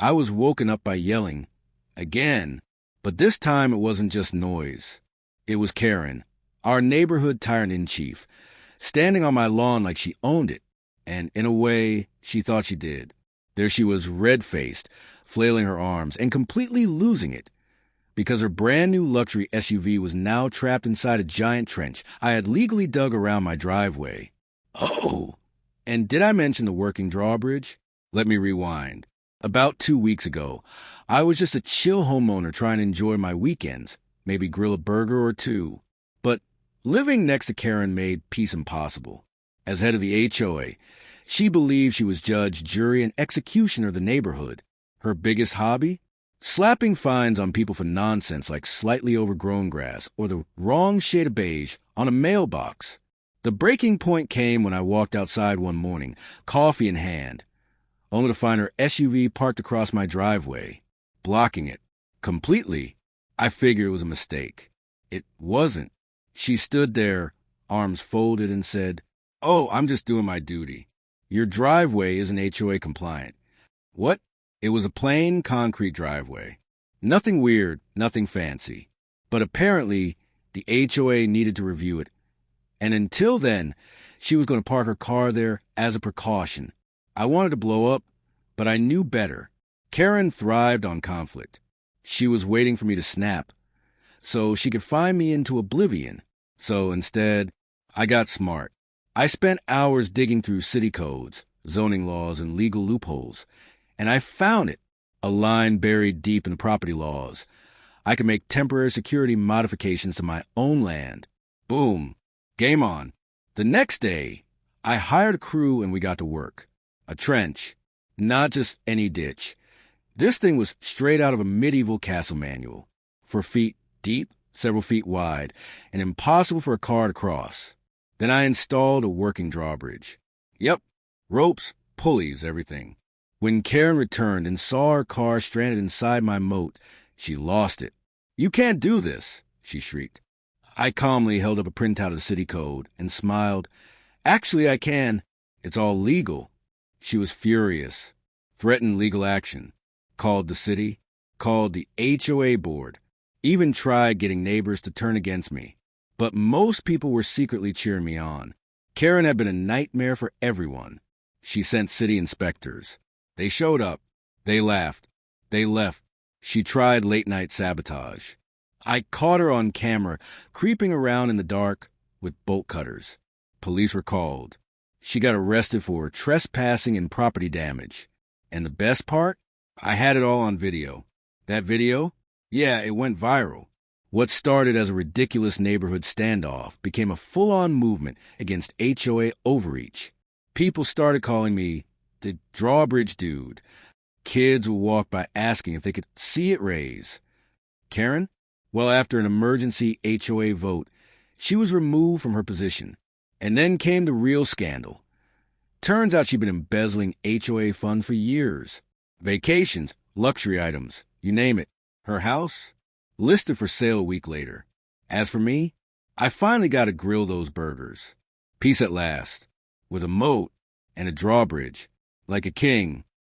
I was woken up by yelling. Again. But this time it wasn't just noise. It was Karen, our neighborhood tyrant-in-chief, standing on my lawn like she owned it. And in a way, she thought she did. There she was, red-faced, flailing her arms, and completely losing it. Because her brand-new luxury SUV was now trapped inside a giant trench I had legally dug around my driveway. Oh! And did I mention the working drawbridge? Let me rewind. About 2 weeks ago, I was just a chill homeowner trying to enjoy my weekends, maybe grill a burger or two. But living next to Karen made peace impossible. As head of the HOA, she believed she was judge, jury, and executioner of the neighborhood. Her biggest hobby? Slapping fines on people for nonsense like slightly overgrown grass or the wrong shade of beige on a mailbox. The breaking point came when I walked outside one morning, coffee in hand, only to find her SUV parked across my driveway, blocking it. Completely. I figured it was a mistake. It wasn't. She stood there, arms folded, and said, "Oh, I'm just doing my duty. Your driveway isn't HOA compliant." What? It was a plain concrete driveway. Nothing weird, nothing fancy. But apparently, the HOA needed to review it. And until then, she was going to park her car there as a precaution. I wanted to blow up, but I knew better. Karen thrived on conflict. She was waiting for me to snap, so she could find me into oblivion. So instead, I got smart. I spent hours digging through city codes, zoning laws, and legal loopholes, and I found it, a line buried deep in the property laws. I could make temporary security modifications to my own land. Boom. Game on. The next day, I hired a crew and we got to work. A trench. Not just any ditch. This thing was straight out of a medieval castle manual. 4 feet deep, several feet wide, and impossible for a car to cross. Then I installed a working drawbridge. Yep, ropes, pulleys, everything. When Karen returned and saw her car stranded inside my moat, she lost it. "You can't do this," she shrieked. I calmly held up a printout of the city code and smiled. "Actually, I can. It's all legal." She was furious, threatened legal action, called the city, called the HOA board, even tried getting neighbors to turn against me. But most people were secretly cheering me on. Karen had been a nightmare for everyone. She sent city inspectors. They showed up. They laughed. They left. She tried late-night sabotage. I caught her on camera, creeping around in the dark with bolt cutters. Police were called. She got arrested for trespassing and property damage. And the best part? I had it all on video. That video? Yeah, it went viral. What started as a ridiculous neighborhood standoff became a full-on movement against HOA overreach. People started calling me the Drawbridge dude. Kids would walk by asking if they could see it raise. Karen? Well, after an emergency HOA vote, she was removed from her position. And then came the real scandal. Turns out she'd been embezzling HOA funds for years. Vacations, luxury items, you name it. Her house? Listed for sale a week later. As for me, I finally got to grill those burgers. Peace at last. With a moat and a drawbridge. Like a king.